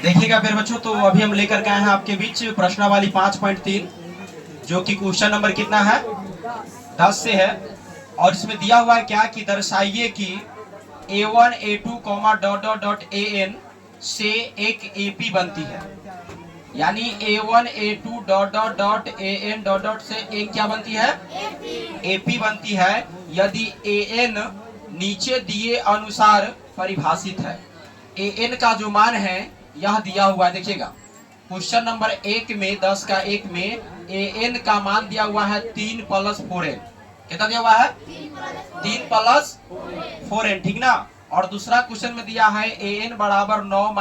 देखिएगा फिर बच्चों, तो अभी हम लेकर के आए हैं आपके बीच प्रश्नावली 5.3, जो कि क्वेश्चन नंबर कितना है, 10 से है। और इसमें दिया हुआ है क्या कि दर्शाइए कि A1 A2 dot dot dot AN से एक AP बनती है। यानी A1 A2 dot dot dot AN dot dot से एक क्या बनती है, AP बनती है, यदि AN नीचे दिए अनुसार परिभाषित है। AN का जो मान है यह दिया हुआ है। देखिएगा क्वेश्चन नंबर 1 में 10 का 1 में AN का मान दिया हुआ है 3 + 4n। कितना दिया हुआ है, 3 + 4n, ठीक ना। और दूसरा क्वेश्चन में दिया है AN बराबर 9 -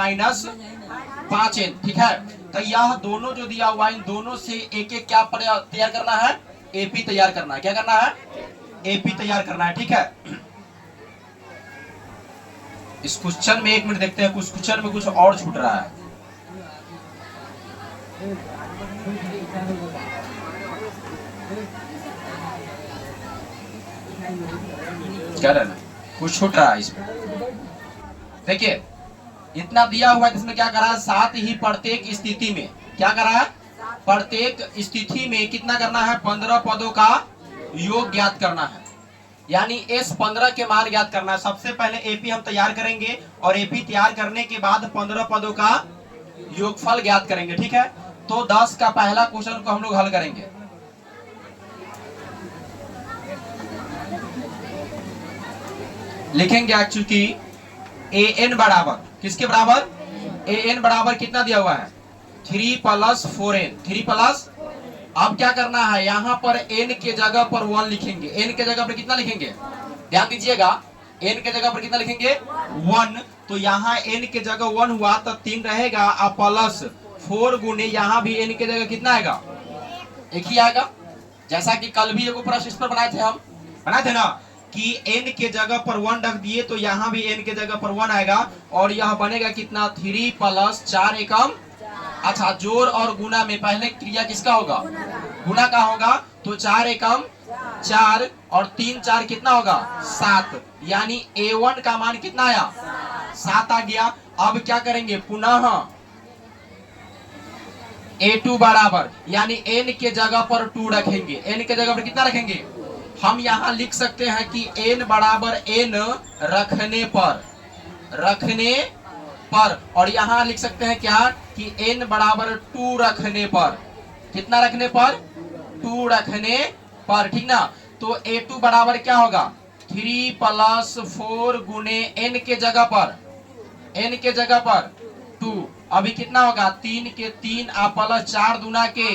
5n, ठीक है। तो यह दोनों जो दिया हुआ है, इन दोनों से एक एक क्या तैयार करना है, AP तैयार करना है। क्या करना है, AP तैयार करना है, ठीक है। इस क्वेश्चन में 1 मिनट देखते हैं, कुछ क्वेश्चन में कुछ और छूट रहा है। क्या रहना, कुछ छूट रहा है इसमें। देखिए इतना दिया हुआ है, इसमें क्या करा है, साथ ही प्रत्येक स्थिति में क्या करा है, प्रत्येक स्थिति में कितना करना है, 15 पदों का योग ज्ञात करना है। यानी S15 के मान ज्ञात करना है। सबसे पहले AP हम तैयार करेंगे और AP तैयार करने के बाद 15 पदों का योगफल ज्ञात करेंगे, ठीक है। तो 10 का पहला क्वेश्चन को हम लोग हल करेंगे। लिखेंगे चूंकि AN बराबर किसके बराबर, AN बराबर कितना दिया हुआ है, 3 + 4n, 3 +। अब क्या करना है, यहाँ पर n के जगह पर 1 लिखेंगे। n के जगह पर कितना लिखेंगे, ध्यान दीजिएगा, n के जगह पर कितना लिखेंगे, 1। तो यहाँ n के जगह 1 हुआ तो 3 रहेगा, और +4 गुने यहाँ भी n के जगह कितना आएगा, 1 ही आएगा। जैसा कि कल भी एगो प्रश्न इस पर बनाए थे, हम बनाए थे ना कि n के जगह पर 1 रख दिए तो यहाँ भी n के जगह पर 1 आएगा, और यह बनेगा कितना, 3 + 4 एकम। अच्छा, जोड़ और गुना में पहले क्रिया किसका होगा, गुना का होगा। तो 4 एकम 4 और 3 4 कितना होगा, 7। यानी A1 का मान कितना आया, 7 आ गया। अब क्या करेंगे, पुनः A2 बराबर, यानी n के जगह पर 2 रखेंगे। n के जगह पर कितना रखेंगे, हम यहाँ लिख सकते हैं कि n बराबर n रखने पर, और यहाँ लिख सकते हैं क्या कि n बराबर 2 रखने पर। कितना रखने पर, 2 रखने पर, ठीक ना। तो A2 बराबर क्या होगा, 3 + 4 गुने n के जगह पर 2। अभी कितना होगा, 3 के 3 + 4 दूना के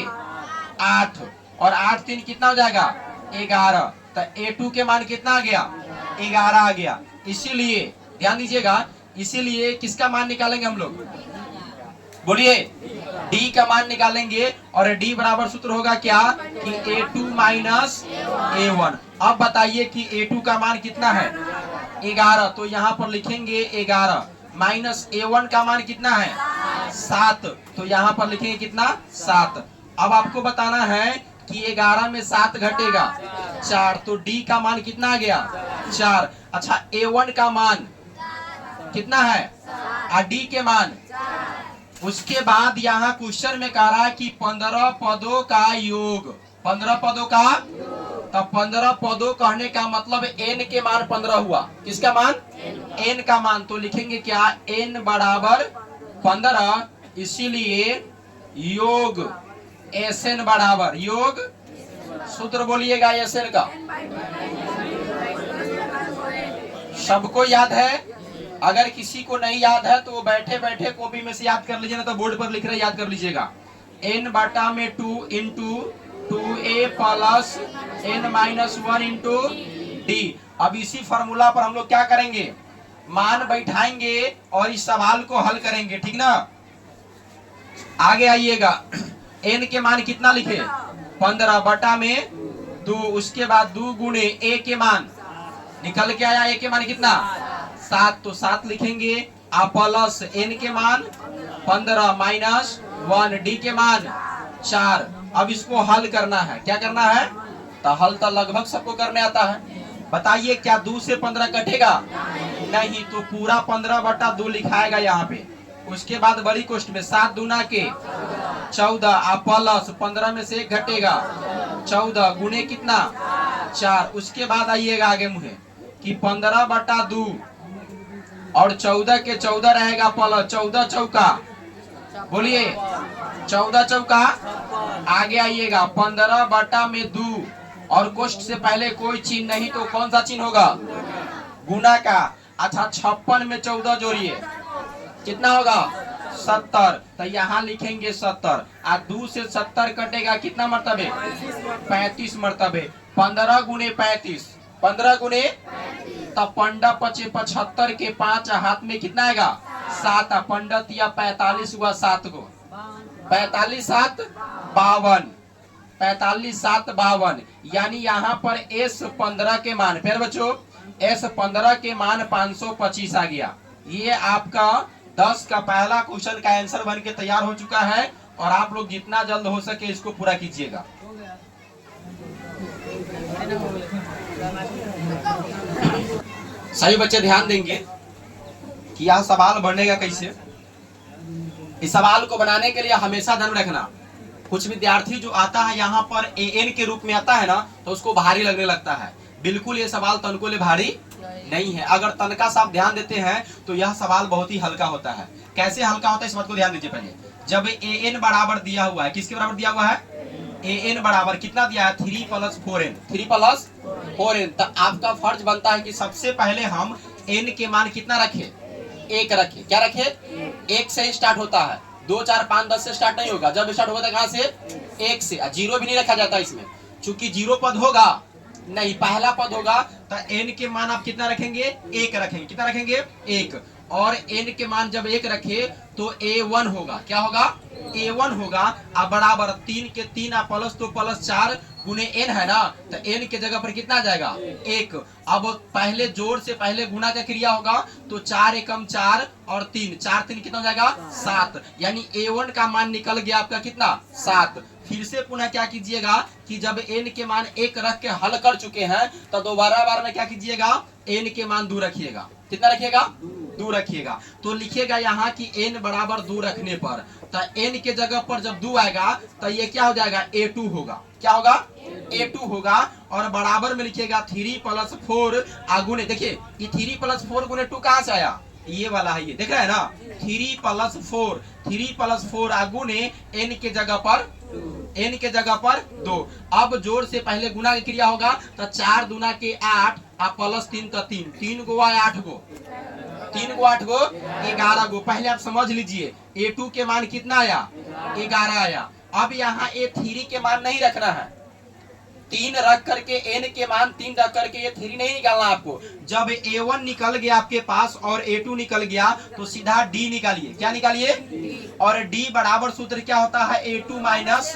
8, और 8 3 कितना हो जाएगा, 11। तो A2 के मान कितना आ गया, 11 आ गया। इसीलिए ध्यान दीजिएगा, इसीलिए किसका मान निकालेंगे हम लोग, बोलिए, D का मान निकालेंगे। और D बराबर सूत्र होगा क्या कि A2 - A1। अब बताइए कि A2 का मान कितना है, 11। तो यहाँ पर लिखेंगे 11, माइनस A1 का मान कितना है, 7। तो यहाँ पर लिखेंगे कितना, 7। अब आपको बताना है कि 11 में 7 घटेगा 4, तो D का मान कितना आ गया, 4। अच्छा, A1 का मान कितना है, और D के मान। उसके बाद यहाँ क्वेश्चन में कह रहा है कि 15 पदों का योग, 15 पदों का। तो 15 पदों कहने का मतलब n के मान 15 हुआ। किसका मान, n का मान। तो लिखेंगे क्या, n बराबर 15, इसीलिए योग Sn बराबर, योग सूत्र बोलिएगा Sn का, सबको याद है। अगर किसी को नहीं याद है तो बैठे बैठे कॉपी में से याद कर लीजिए, ना तो बोर्ड पर लिख रहे याद कर लीजिएगा। n/2 × 2a + n - 1 × d। अब इसी फॉर्मूला पर हम लोग क्या करेंगे, मान बैठाएंगे और इस सवाल को हल करेंगे, ठीक ना। आगे आइएगा, n के मान कितना लिखे, 15/2। उसके बाद 2 गुणे a के मान निकल के आया, a के मान कितना, 7। तो 7 लिखेंगे, प्लस n के मान 15 - 1, d के मान 4। अब इसको हल करना है, क्या करना है, तो हल तो लगभग सबको करने आता है। बताइए क्या 2 से 15 कटेगा, नहीं। तो पूरा 15/2 लिखाएगा यहाँ पे, उसके बाद बड़ी कोष्ठ में 7 दूना के 14 आप प्लस 15 में से 1 घटेगा 14 गुने कितना 4। उसके बाद आइएगा आगे मुहे कि 15/2 और 14 के 14 रहेगा प्लस 14 चौका बोलिए 14 चौका। आगे आइएगा 15/2 और कोष्ठ से पहले कोई चिन्ह नहीं तो कौन सा चिन्ह होगा गुना का। अच्छा 56 में 14 जोड़िए कितना होगा 70। तो यहाँ लिखेंगे 70 और 2 से 70 कटेगा कितना मर्तबे 35 मर्तबे। 15 गुने 35 15 गुने तब 75 के 5 हाथ में कितना आएगा 7 पंडित या 45 हुआ 7 को 45 7 52 45 7 52 यानी यहाँ पर S15 के मान फिर बच्चों S15 के मान 525 आ गया। ये आपका 10 का पहला क्वेश्चन का आंसर बन के तैयार हो चुका है और आप लोग जितना जल्द हो सके इसको पूरा कीजिएगा। सभी बच्चे ध्यान देंगे कि यह सवाल बनेगा कैसे। इस सवाल को बनाने के लिए हमेशा ध्यान रखना कुछ विद्यार्थी जो आता है यहाँ पर AN के रूप में आता है ना तो उसको भारी लगने लगता है। बिल्कुल ये सवाल तनको ले भारी नहीं है। अगर तनका सा आप ध्यान देते हैं तो यह सवाल बहुत ही हल्का होता है। कैसे हल्का होता है इस बात को ध्यान दीजिए। पहले जब AN बराबर दिया हुआ है किसके बराबर दिया हुआ है AN बराबर कितना दिया है 3 + 4n 3 + 4n। तो आपका फर्ज बनता है कि सबसे पहले हम n के मान कितना रखे 1 रखे। क्या रखे 1 से ही स्टार्ट होता है 2 4 5 10 से स्टार्ट नहीं होगा। जब स्टार्ट होगा तो कहाँ से 1 से। 0 भी नहीं रखा जाता इसमें चूंकि 0 पद होगा नहीं पहला पद होगा तो n के मान आप कितना रखेंगे 1 रखेंगे। कितना रखेंगे 1 और n के मान जब 1 रखे तो A1 होगा। क्या होगा A1 होगा। अब बराबर 3 के 3 प्लस तो प्लस 4 गुने n है ना तो n के जगह पर कितना आ जाएगा 1। अब पहले जोड़ से पहले गुना का क्रिया होगा तो 4 एकम 4 और 3 4 3 कितना हो जाएगा 7 यानी A1 का मान निकल गया आपका कितना 7। फिर से पुनः क्या कीजिएगा कि जब n के मान 1 रख के हल कर चुके हैं तो दोबारा बार में क्या कीजिएगा n के मान 2 रखिएगा। कितना रखिएगा 2 रखिएगा। तो लिखिएगा यहाँ कि n बराबर 2 रखने पर तो n के जगह पर जब 2 आएगा तो ये क्या हो जाएगा A2 होगा। क्या होगा A2 होगा। और बराबर में लिखिएगा 3 + 4 आगुने देखिए ये 3 + 4 गुने 2 कहाँ से आया ये वाला है। ये देख रहे हैं ना 3 + 4 आगुने n के जगह पर 2। अब जोड़ से पहले गुना की क्रिया होगा तो 4 दूना के 8 आप प्लस 3 तो 3 गो 8 गो 3 गो 8 गो 11 गो। पहले आप समझ लीजिए A2 के मान कितना आया 11 आया। अब यहाँ A3 के मान नहीं रखना है 3 रख करके n के मान 3 रख करके ये 3 नहीं निकालना आपको। जब A1 निकल गया आपके पास और A2 निकल गया तो सीधा D निकालिए। क्या निकालिए और D बराबर सूत्र क्या होता है A2 माइनस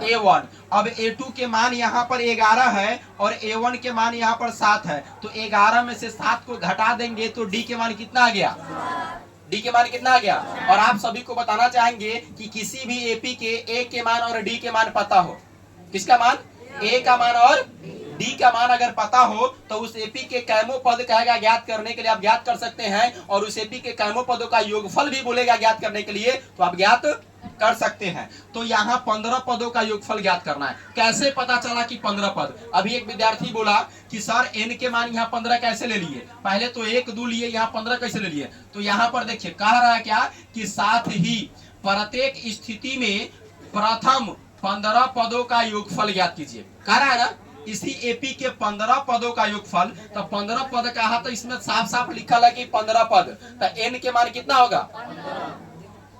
A1। अब A2 के मान यहाँ पर 11 है और A1 के मान यहाँ पर 7 है तो 11 में से 7 को घटा देंगे तो D के मान कितना आ गया D के मान कितना आ गया। और आप सभी को बताना चाहेंगे कि किसी भी AP के A के मान और D के मान पता हो। किसका मान A का मान और D का मान अगर पता हो तो उस AP के कैमो पद कहेगा ज्ञात करने के लिए आप ज्ञात कर सकते हैं और उस AP के कैमो पदों का योगफल भी बोलेगा ज्ञात करने के लिए तो आप ज्ञात कर सकते हैं। तो यहाँ 15 पदों का योगफल ज्ञात करना है। कैसे पता चला कि 15 पद। अभी एक विद्यार्थी बोला कि सर n के मान यहाँ 15 कैसे ले लिए। पहले तो 1 2 लिए यहाँ 15 कैसे ले लिए। तो यहाँ पर देखिए कह रहा है क्या कि साथ ही प्रत्येक स्थिति में प्रथम 15 पदों का योगफल ज्ञात कीजिए। कह रहा है ना इसी AP के 15 पदों का योगफल। तो 15 पद कहा तो इसमें साफ साफ लिखा है कि 15 पद। तो n के मान कितना होगा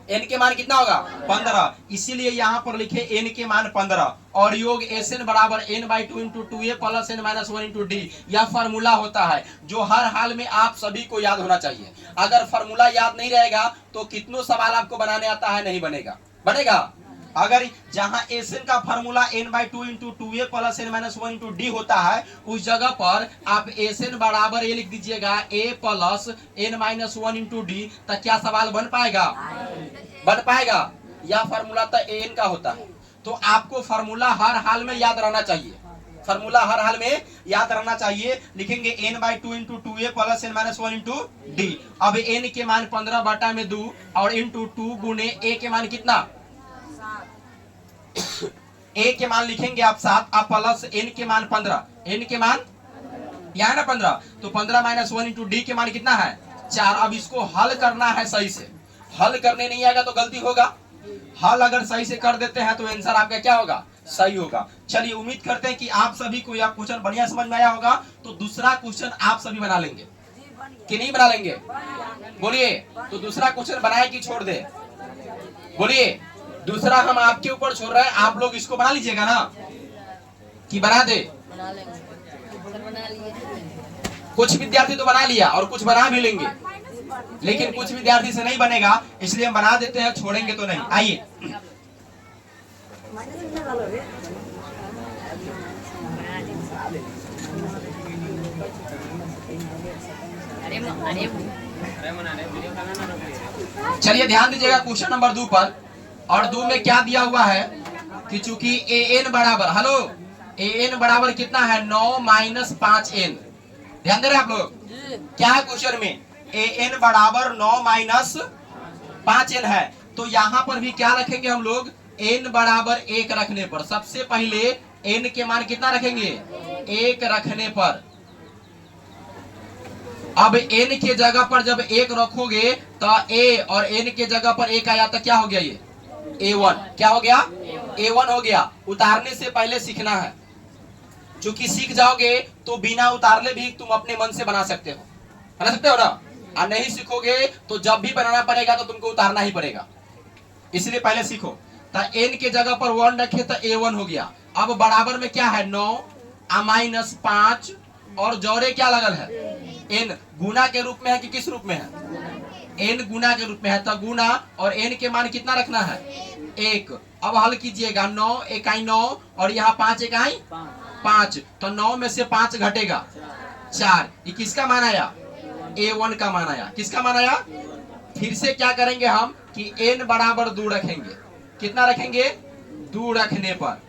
n के मान कितना होगा 15। इसीलिए यहाँ पर लिखे n के मान 15 और योग Sn बराबर n/2 × 2a + n - 1 × d। यह फार्मूला होता है जो हर हाल में आप सभी को याद होना चाहिए। अगर फार्मूला याद नहीं रहेगा तो कितनों सवाल आपको बनाने आता है नहीं बनेगा। अगर जहां Sn का formula n/2 × 2a + n - 1 × d होता है उस जगह पर आप Sn बराबर ये लिख दीजिएगा a + n - 1 × d। तो क्या सवाल बन पाएगा यह फार्मूला तो an का होता है। तो आपको फार्मूला हर हाल में याद रहना चाहिए। फॉर्मूला हर हाल में याद रहना चाहिए। लिखेंगे n by 2 into 2a plus n minus 1 into D. अब n के मान 15 बटा में 2 और इंटू 2 गुने a के मान कितना, a के मान लिखेंगे आप 7, आप प्लस n के मान 15, n के मान यहाँ है ना 15, तो 15 माइनस 1 इंटू डी के मान कितना है 4। अब इसको हल करना है सही से, हल करने नहीं आएगा तो गलती होगा, हल अगर सही से कर देते हैं तो आंसर आपका क्या होगा, सही होगा। चलिए उम्मीद करते हैं कि आप सभी को यह क्वेश्चन बढ़िया समझ में आया होगा। तो दूसरा क्वेश्चन आप सभी बना लेंगे कि नहीं बना लेंगे, बोलिए। तो दूसरा क्वेश्चन बनाए कि छोड़ दे, बोलिए। दूसरा हम आपके ऊपर छोड़ रहे हैं, आप लोग इसको बना लीजिएगा ना कि बना दे। कुछ विद्यार्थी तो बना लिया और कुछ बना भी लेंगे, लेकिन कुछ विद्यार्थी से नहीं बनेगा, इसलिए हम बना देते हैं, छोड़ेंगे तो नहीं। आइए चलिए ध्यान दीजिएगा क्वेश्चन नंबर 2 पर। और 2 में क्या दिया हुआ है कि चूंकि an बराबर, हेलो, an बराबर कितना है 9 माइनस 5n। ध्यान दे रहे आप लोग, क्या है क्वेश्चन में, an बराबर 9 माइनस 5n है। तो यहाँ पर भी क्या रखेंगे हम लोग, n बराबर 1 रखने पर सबसे पहले n के मान कितना रखेंगे, 1 रखने पर। अब n के जगह पर जब 1 रखोगे तो a और n के जगह पर 1 आया तो क्या हो गया, ये a1, क्या हो गया, a1 हो गया। उतारने से पहले सीखना है, क्योंकि सीख जाओगे तो बिना उतारले भी तुम अपने मन से बना सकते हो, बना सकते हो ना। और नहीं सीखोगे तो जब भी बनाना पड़ेगा तो तुमको उतारना ही पड़ेगा, इसलिए पहले सीखो। तो n के जगह पर 1 रखे तो a1 हो गया। अब बराबर में क्या है 9 माइनस 5 और जोड़े क्या लगल है, n गुना के रूप में है कि किस रूप में है, n गुना के रूप में है। तो गुना और n के मान कितना रखना है 1। अब हल कीजिएगा, 9 इकाई 9 और यहाँ 5 इकाई 5, तो 9 में से 5 घटेगा 4। ये किसका मान आया, a1 का मान आया। किसका मान आया, फिर से क्या करेंगे हम कि n बराबर 2 रखेंगे। कितना रखेंगे, 2 रखने पर,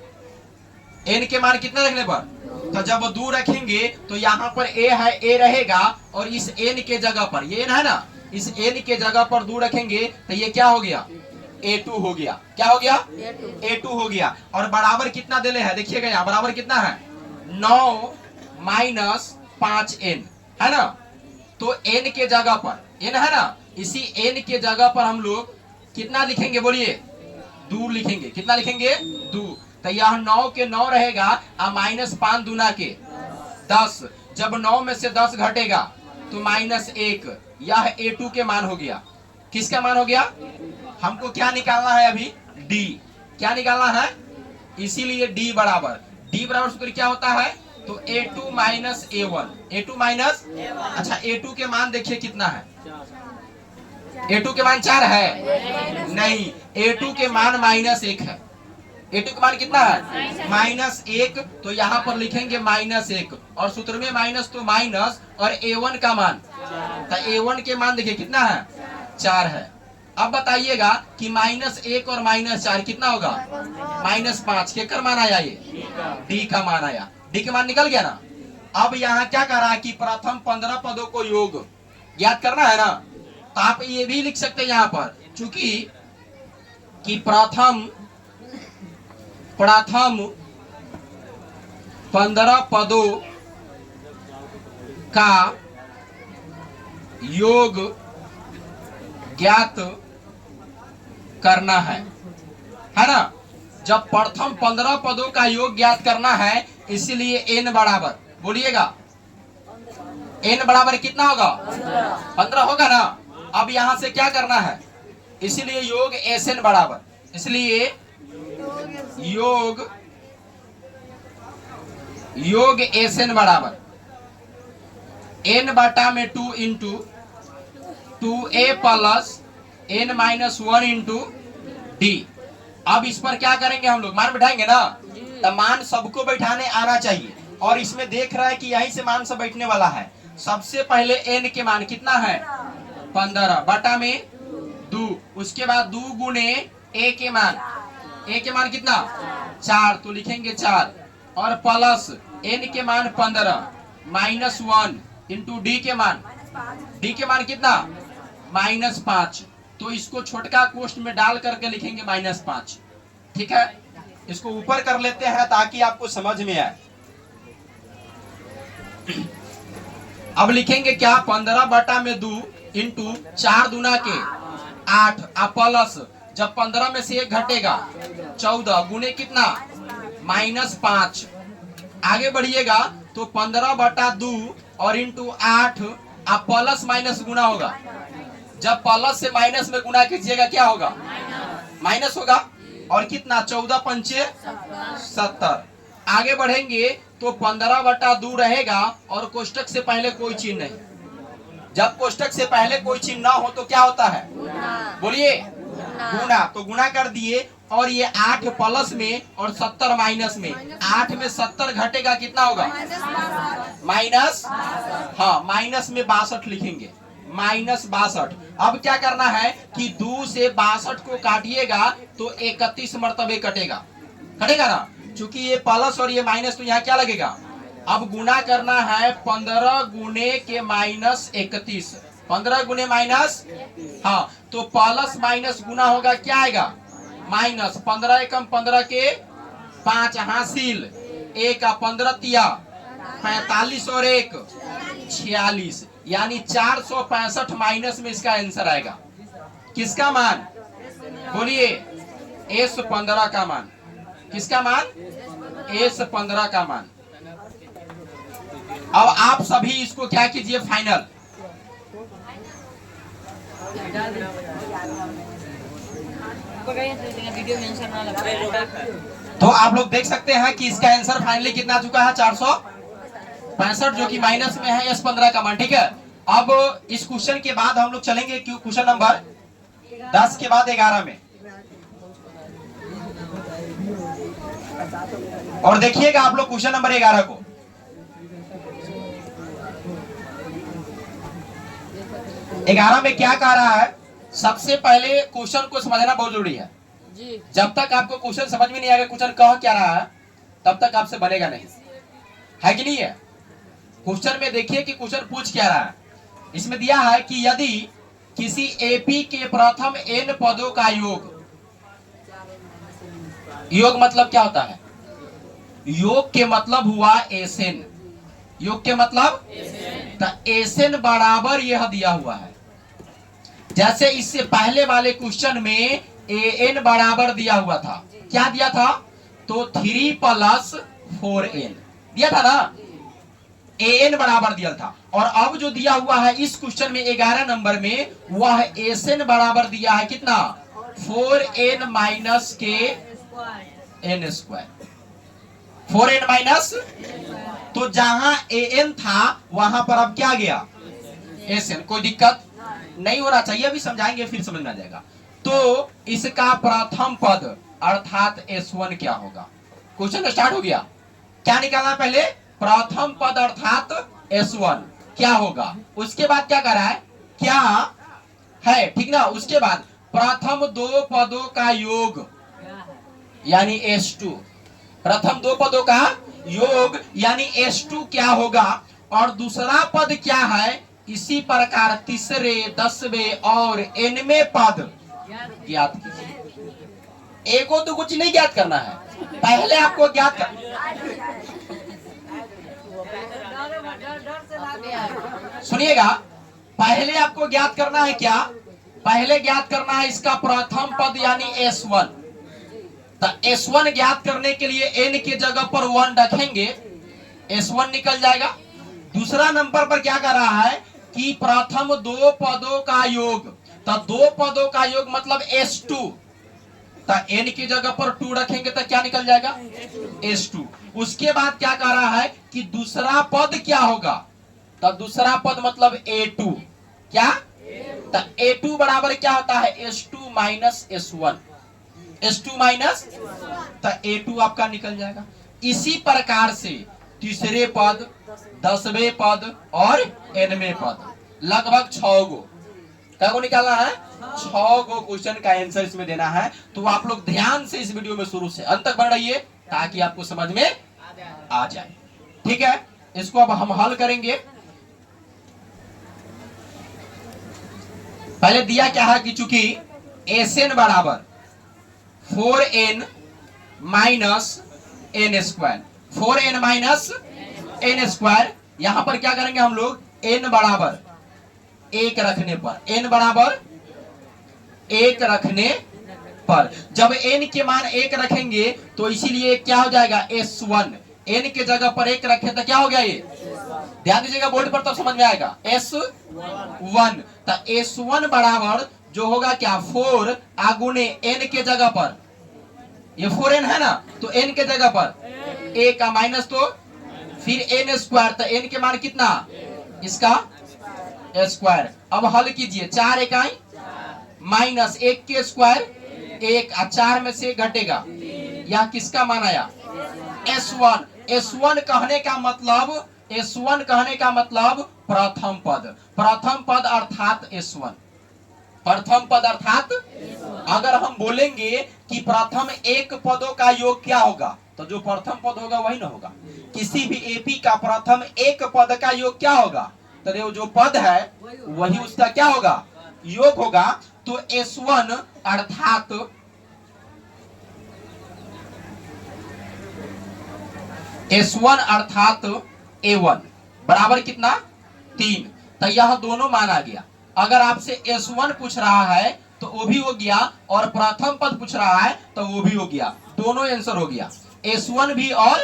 n के मान कितना रखने पर, तो जब 2 रखेंगे तो यहाँ पर a है, a रहेगा और इस n के जगह पर, ये n है ना, इस n के जगह पर 2 रखेंगे तो ये क्या हो गया, a2 हो गया। क्या हो गया, a2 हो गया। और बराबर कितना देले है, देखिएगा यहाँ बराबर कितना है 9 माइनस 5n है ना। तो n के जगह पर, n है ना, इसी n के जगह पर हम लोग कितना लिखेंगे, बोलिए 2 लिखेंगे। कितना लिखेंगे, 2। तो यह 9 के 9 रहेगा और माइनस 5 दूना के 10। जब 9 में से 10 घटेगा तो माइनस 1, यह a2 के मान हो गया। किसका मान हो गया, हमको क्या निकालना है अभी, d। क्या निकालना है, इसीलिए d बराबर सूत्र क्या होता है, तो a2 minus a1, a2 minus, अच्छा a2 के मान देखिए कितना है, a2 के मान 4 है, नहीं, a2 के मान माइनस 1 है। a2 का मान कितना है, माइनस 1। तो यहाँ पर लिखेंगे माइनस 1 और सूत्र में माइनस तो माइनस और a1 का मान, तो a1 के मान देखिए कितना है, 4 है। अब बताइएगा कि माइनस 1 और माइनस 4 कितना होगा, माइनस 5। केकर मान आया, ये डी का मान आया। डी का मान निकल गया ना। अब यहाँ क्या कर रहा है कि प्रथम 15 पदों को योग याद करना है ना, तो आप ये भी लिख सकते हैं यहाँ पर, चूंकि कि प्रथम 15 पदों का योग ज्ञात करना है ना। जब प्रथम 15 पदों का योग ज्ञात करना है, इसलिए n बराबर, बोलिएगा n बराबर कितना होगा, 15 होगा ना। अब यहां से क्या करना है, इसलिए योग sn बराबर, इसलिए योग sn बराबर n बटा में 2 into 2a plus n minus 1 into D. अब इस पर क्या करेंगे हम लोग, मान बैठाएंगे ना, तो मान सबको बैठाने आना चाहिए। और इसमें देख रहा है कि यहीं से मान सब बैठने वाला है। सबसे पहले n के मान कितना है 15 बटा में 2, उसके बाद 2 गुने a के मान, a के मान कितना 4, तो लिखेंगे 4 और प्लस n के मान 15 माइनस 1 इंटू डी के मान कितना -5। तो इसको छोटका कोष्ठ में डाल करके लिखेंगे -5। ठीक है, इसको ऊपर कर लेते हैं ताकि आपको समझ में आए। अब लिखेंगे क्या 15/2 इंटू 4 दूना के 8 प्लस जब 15 में से 1 घटेगा 14 गुने कितना -5। आगे बढ़िएगा तो 15/2 और इंटू 8 आप प्लस माइनस गुना होगा। जब प्लस से माइनस में गुना कीजिएगा क्या होगा माइनस होगा। और कितना 14 पंचे 70। आगे बढ़ेंगे तो 15/2 रहेगा और कोष्टक से पहले कोई चिन्ह नहीं। जब कोष्टक से पहले कोई चिन्ह ना हो तो क्या होता है बोलिए गुना। तो गुना कर दिए और ये 8 प्लस में और 70 माइनस में। 8 में 70 घटेगा कितना होगा माइनस। हाँ माइनस में 62 लिखेंगे -62। अब क्या करना है कि 2 से 62 को काटिएगा तो 31 मरतबे कटेगा ना। चूंकि ये प्लस और ये माइनस तो यहाँ क्या लगेगा। अब गुना करना है 15 गुने के -31। 15 गुने माइनस। हाँ तो प्लस माइनस गुना होगा क्या आएगा माइनस। 15 एकम 15 के 5 हासिल 1 15 तिया 45 और 1 46 यानी 465 माइनस में इसका आंसर आएगा। किसका मान बोलिए S15 का मान। किसका मान S15 का मान। अब आप सभी इसको क्या कीजिए फाइनल। तो आप लोग देख सकते हैं कि इसका आंसर फाइनली कितना आ चुका है 465 जो कि माइनस में है S15 का मान। ठीक है, अब इस क्वेश्चन के बाद हम लोग चलेंगे क्वेश्चन नंबर 10 के बाद 11 में। और देखिएगा आप लोग क्वेश्चन नंबर 11 को। ग्यारह में क्या कह रहा है। सबसे पहले क्वेश्चन को समझना बहुत जरूरी है जी। जब तक आपको क्वेश्चन समझ में नहीं आएगा क्वेश्चन कह क्या रहा है तब तक आपसे बनेगा नहीं, है कि नहीं है। क्वेश्चन में देखिए कि क्वेश्चन पूछ क्या रहा है। इसमें दिया है कि यदि किसी एपी के प्रथम n पदों का योग मतलब क्या होता है। योग के मतलब हुआ एसएन। योग के मतलब तो एसएन बराबर यह दिया हुआ है। जैसे इससे पहले वाले क्वेश्चन में एन बराबर दिया हुआ था। क्या दिया था तो 3 + 4n दिया था ना। एन बराबर दिया था। और अब जो दिया हुआ है इस क्वेश्चन में 11 नंबर में वह एसएन बराबर दिया है कितना 4n - के n स्क्वायर। 4n - तो जहां an था वहां पर अब क्या गया एसएन। कोई दिक्कत नहीं होना चाहिए, अभी समझाएंगे फिर समझ में आ जाएगा। तो इसका प्रथम पद अर्थात S1 क्या होगा। क्वेश्चन स्टार्ट हो गया। क्या निकालना है पहले प्रथम पद अर्थात S1 क्या होगा। उसके बाद क्या कर रहा है क्या है ठीक ना। उसके बाद प्रथम 2 पदों का योग यानी S2। प्रथम 2 पदों का योग यानी S2 क्या होगा। और दूसरा पद क्या है इसी प्रकार तीसरे 10वें और nवें पद ज्ञात कीजिए। एको तो कुछ नहीं ज्ञात करना है, पहले आपको ज्ञात कर सुनिएगा। पहले आपको ज्ञात करना है क्या पहले ज्ञात करना है इसका प्रथम पद यानी S1। तो S1 ज्ञात करने के लिए n के जगह पर 1 रखेंगे S1 निकल जाएगा। दूसरा नंबर पर क्या कर रहा है कि प्रथम 2 पदों का योग। तो 2 पदों का योग मतलब S2। तो n की जगह पर 2 रखेंगे तो क्या निकल जाएगा S2। उसके बाद क्या कह रहा है कि दूसरा पद क्या होगा। तो दूसरा पद मतलब A2 क्या। तो A2 बराबर क्या होता है S2 - S1। S2 - तो A2 आपका निकल जाएगा। इसी प्रकार से तीसरे पद 10वें पद और nवें पद लगभग 6 गो क्या को निकालना है 6 गो क्वेश्चन का आंसर इसमें देना है। तो आप लोग ध्यान से इस वीडियो में शुरू से अंत तक बन रहिए ताकि आपको समझ में आ जाए। ठीक है, इसको अब हम हल करेंगे। पहले दिया क्या है कि चूंकि एसएन बराबर 4n minus n square, 4n minus n square, यहां पर क्या करेंगे हम लोग, n बराबर 1 रखने पर, n बराबर 1 रखने पर, जब n के मान 1 रखेंगे तो इसीलिए क्या हो जाएगा S1, n के जगह पर 1 रखे तो क्या हो गया, ये ध्यान दीजिएगा बोर्ड पर, तब समझ में आएगा, S1, तो S1 बराबर जो होगा क्या 4 आगुने n के जगह पर, ये 4n है ना, तो n के जगह पर 1 का माइनस, तो फिर n स्क्वायर, तो n के मान कितना, इसका स्क्वायर। अब हल कीजिए, 4 इकाई माइनस 1 के स्क्वायर 1, 4 में से घटेगा, यह किसका मान आया, S1। S1 कहने का मतलब, S1 कहने का मतलब प्रथम पद, प्रथम पद अर्थात S1, प्रथम पद अर्थात, अगर हम बोलेंगे कि प्रथम एक पदों का योग क्या होगा, तो जो प्रथम पद होगा वही ना होगा, किसी भी एपी का प्रथम एक पद का योग क्या होगा, तो जो पद है वही उसका क्या होगा, योग होगा। तो S1 अर्थात S1 अर्थात A1 बराबर कितना 3, तो यह दोनों मान आ गया। अगर आपसे S1 पूछ रहा है तो वो भी हो गया, और प्रथम पद पूछ रहा है तो वो भी हो गया, दोनों आंसर हो गया, S1 भी और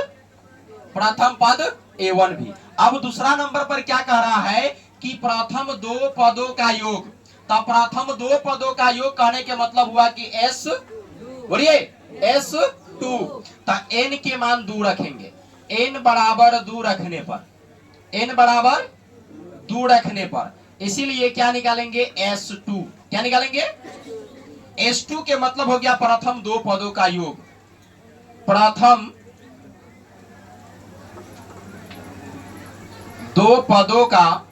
प्रथम पद A1 भी। अब दूसरा नंबर पर क्या कह रहा है कि प्रथम दो पदों का योग, तो प्रथम दो पदों का योग कहने के मतलब हुआ कि S, बोलिए S2, तो n के मान 2 रखेंगे, n बराबर 2 रखने पर, n बराबर 2 रखने पर, इसीलिए क्या निकालेंगे S2, क्या निकालेंगे S2 के मतलब हो गया प्रथम दो पदों का योग, प्रथम दो पदों का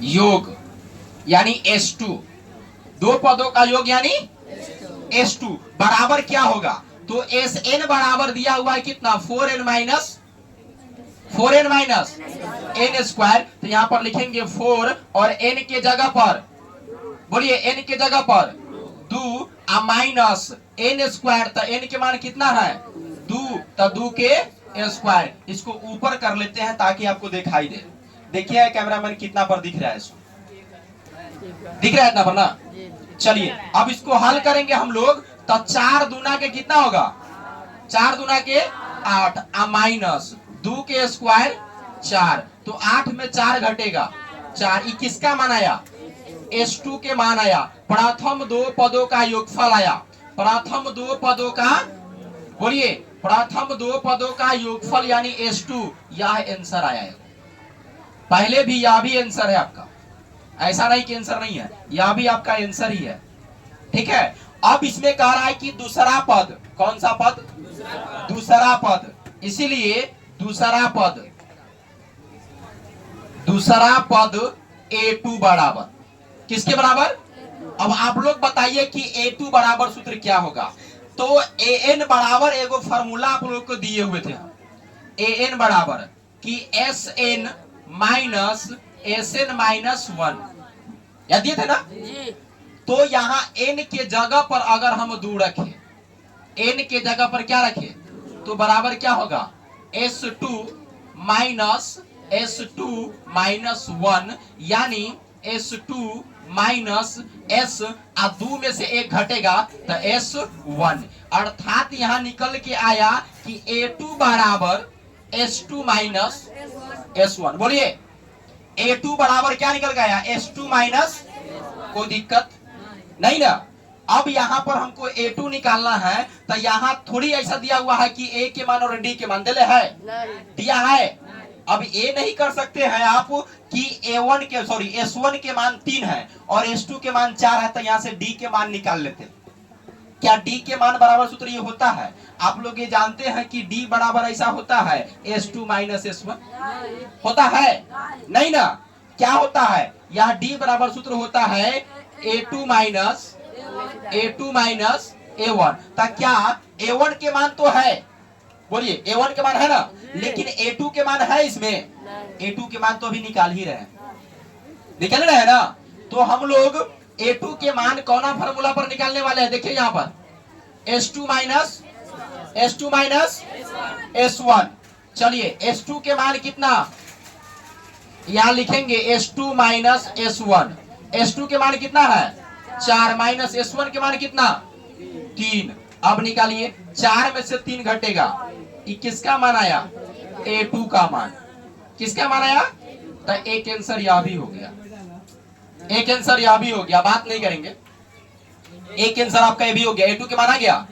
योग यानी S2, दो पदों का योग यानी S2 बराबर क्या होगा, तो Sn बराबर दिया हुआ है कितना 4n माइनस n स्क्वायर, तो यहां पर लिखेंगे 4 और n के जगह पर, बोलिए n के जगह पर 2 माइनस n स्क्वायर, तो n के मान कितना है 2, तो 2 के स्क्वायर, इसको ऊपर कर लेते हैं ताकि आपको दिखाई दे। देखिए कैमरामैन कितना पर दिख रहा है, इसको दिख रहा है इतना पर ना, चलिए अब इसको हल करेंगे हम लोग, तो 4 दूना के कितना होगा, 4 दूना के 8 माइनस 2 के स्क्वायर 4, तो 8 में 4 घटेगा 4, ये किसका मान आया S2 के मान आया, प्रथम दो पदों का योगफल आया, प्रथम दो पदों का, बोलिए प्रथम दो पदों का योगफल यानी S2, यह आंसर आया है। पहले भी यह भी आंसर है आपका, ऐसा नहीं कि आंसर नहीं है, यह भी आपका आंसर ही है। ठीक है, अब इसमें कह रहा है कि दूसरा पद, कौन सा पद, दूसरा पद, इसीलिए दूसरा पद A2 बराबर किसके बराबर, अब आप लोग बताइए कि A2 बराबर सूत्र क्या होगा, तो an बराबर एगो फार्मूला आप लोग को दिए हुए थे, an बराबर कि Sn माइनस Sn माइनस 1, याद दिए थे ना, तो यहाँ n के जगह पर अगर हम 2 रखें, n के जगह पर क्या रखें, तो बराबर क्या होगा S2 माइनस 1, यानी S2 माइनस S, 2 में से 1 घटेगा तो S1, अर्थात यहां निकल के आया कि A2 बराबर S2 माइनस S1, बोलिए A2 बराबर क्या निकल गया S2 माइनस, कोई दिक्कत नहीं ना। अब यहाँ पर हमको A2 निकालना है, तो यहाँ थोड़ी ऐसा दिया हुआ है कि A के मान और D के मान दिले है, दिया है, अब A नहीं कर सकते हैं आप कि A1 के सॉरी S1 के मान 3 है और S2 के मान 4 है, तो यहाँ से D के मान निकाल लेते। क्या D के मान बराबर सूत्र ये होता है, आप लोग ये जानते हैं कि D बराबर ऐसा होता है S2 माइनस S1, होता है नहीं ना, क्या होता है, यह D बराबर सूत्र होता है A2 माइनस A1। तो क्या A1 के मान तो है, बोलिए A1 के मान है ना, लेकिन A2 के मान है इसमें? A2 के मान तो अभी निकाल ही रहे हैं, निकल रहे हैं ना। तो हम लोग A2 के मान कौन फार्मूला पर निकालने वाले हैं? देखिए यहां पर S2 माइनस S1। चलिए S2 के मान कितना, यहां लिखेंगे S2 माइनस S1। S2 के मान कितना है 4, माइनस S1 के मान कितना 3। अब निकालिए 4 में से 3 घटेगा, किसका मान आया? A2 का मान। किसका मान आया? तो एक आंसर यह भी हो गया, एक आंसर यह भी हो गया, बात नहीं करेंगे। एक आंसर आपका ये भी हो गया, A2 के मान आ गया।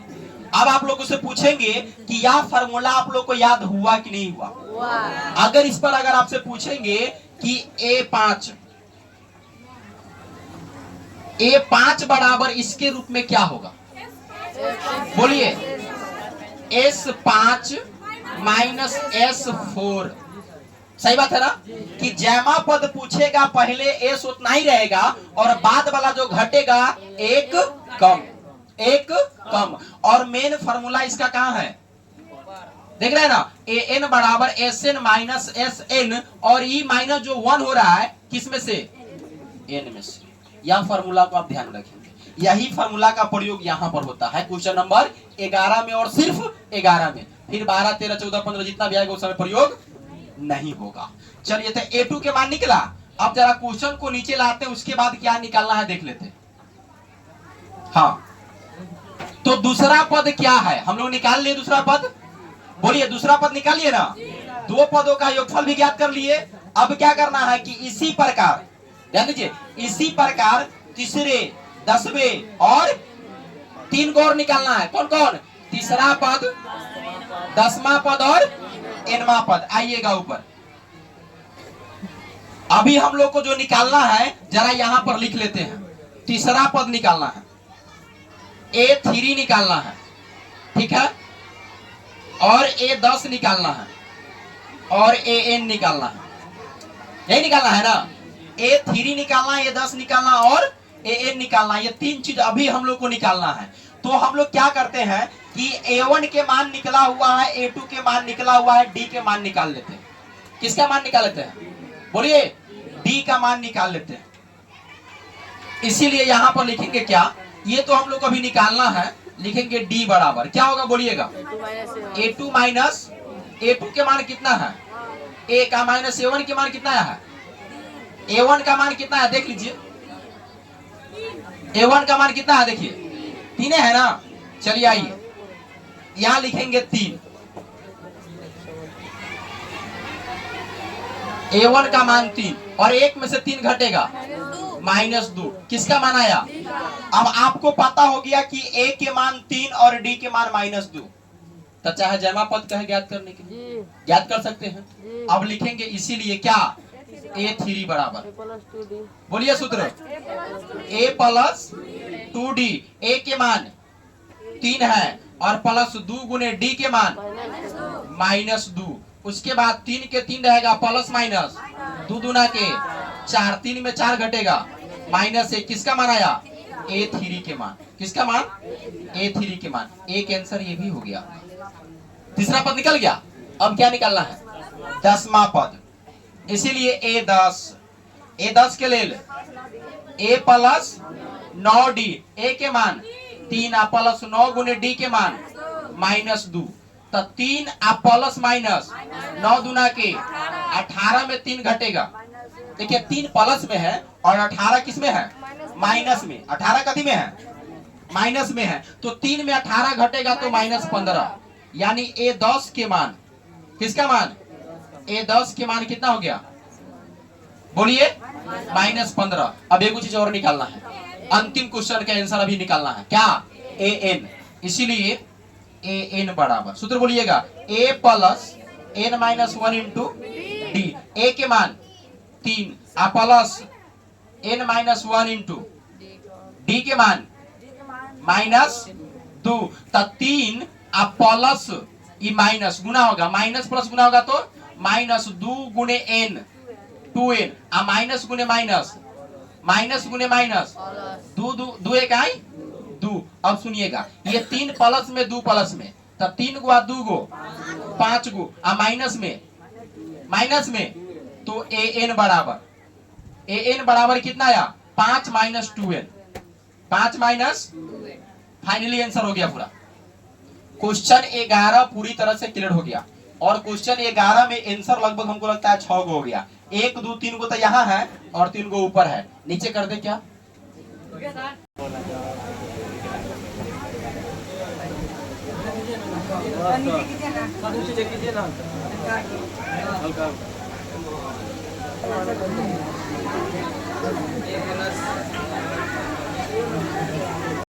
अब आप लोगों से पूछेंगे कि यह फार्मूला आप लोग को याद हुआ कि नहीं हुआ? अगर इस पर अगर आपसे पूछेंगे कि A5 बराबर इसके रूप में क्या होगा, बोलिए S5 माइनस S4। सही बात है ना कि जैमा पद पूछेगा पहले S उतना ही रहेगा और बाद वाला जो घटेगा एक कम। और मेन फार्मूला इसका कहां है, देख रहे हैं ना, an बराबर Sn माइनस Sn और E माइनस जो 1 हो रहा है किस में से, n में से। यह फार्मूला को आप ध्यान रखेंगे, यही फार्मूला का प्रयोग यहां पर होता है क्वेश्चन नंबर 11 में और सिर्फ 11 में। फिर 12, 13, 14, 15 जितना भी आएगा उस समय प्रयोग नहीं होगा। चलिए तो A2 के मान निकला। अब जरा क्वेश्चन को नीचे लाते हैं, उसके बाद क्या निकालना है देख लेते हैं। हाँ तो दूसरा पद क्या है, हम लोग निकाल लिए दूसरा पद, बोलिए दूसरा पद निकालिए ना। दो पदों का योगफल भी ज्ञात कर लिए। अब क्या करना है कि इसी प्रकार ध्यान दीजिए, इसी प्रकार तीसरे, 10वें और 3 को और निकालना है। कौन कौन? तीसरा पद, 10वां पद और nवां पद। आइएगा ऊपर। अभी हम लोग को जो निकालना है जरा यहां पर लिख लेते हैं। तीसरा पद निकालना है, A3 निकालना है, ठीक है, और A10 निकालना है और AN निकालना है। यही निकालना है ना, A3 निकालना है, A10 निकालना और AN निकालना। ये 3 चीज अभी हम लोग को निकालना है। तो हम लोग क्या करते हैं कि A1 के मान निकला हुआ है, A2 के मान निकला हुआ है, D के मान निकाल लेते हैं। किसका मान निकाल लेते हैं, बोलिए D का मान निकाल लेते हैं। इसीलिए यहां पर लिखेंगे क्या, ये तो हम लोग को अभी निकालना है, लिखेंगे D बराबर क्या होगा, बोलिएगा A2 माइनस, A2 के मान कितना है A का, माइनस A1 के मान कितना है, A1 का मान कितना है देख लीजिए, A1 का मान कितना है देखिए 3 है ना। चलिए आइए यहां लिखेंगे 3, A1 का मान 3 और 1 में से 3 घटेगा -2। किसका मान आया? अब आपको पता हो गया कि A के मान 3 और D के मान -2, तो चाहे जमा पद कहे ज्ञात करने के लिए ज्ञात कर सकते हैं। अब लिखेंगे इसीलिए क्या, A3 बराबर, बोलिए सूत्र A प्लस 2D। A के मान 3 है और प्लस 2 गुने D के मान -2। उसके बाद 3 के 3 रहेगा प्लस माइनस 2 दूना के 4, 3 में 4 घटेगा -1। किसका मान आया, A3 के मान। किसका मान, A3 के मान। एक आंसर ये भी हो गया, तीसरा पद निकल गया। अब क्या निकालना है, 10वां पद। इसीलिए A10 के लेल A प्लस 9D। A के मान 3 प्लस 9 गुने D के मान -2, तो 3 प्लस माइनस 9 दूना के 18 में 3 घटेगा। देखिए 3 प्लस में है और 18 किस में है, माइनस में। 18 कथी में है, माइनस में है। तो 3 में 18 घटेगा तो -15, यानी A10 के मान, किसका मान, A10 के मान कितना हो गया, बोलिए -15। अब एक चीज और निकालना है, अंतिम क्वेश्चन का आंसर अभी निकालना है, क्या, AN। इसीलिए AN बराबर, सूत्र बोलिएगा A plus N minus 1 into D। A के मान 3 plus N minus 1 into D के मान -2। तो 3 प्लस ई माइनस गुना होगा, माइनस प्लस गुना होगा तो -2 गुने N 2N, माइनस गुने माइनस, माइनस गुने माइनस, 2 1 2, 2। अब सुनिएगा, ये 3 प्लस में 2 प्लस में, तब 3 गुआ 2 गो 5 गो, माइनस में तो an बराबर कितना आया 5 minus 2n, 5 minus, finally answer हो गया पूरा। क्वेश्चन 11 पूरी तरह से क्लियर हो गया, और क्वेश्चन 11 में आंसर लगभग हमको लगता है 6 गो हो गया। 1 2 3 गो तो यहाँ है और 3 गो ऊपर है, नीचे कर दे क्या? नीचे कीजिए ना हल्का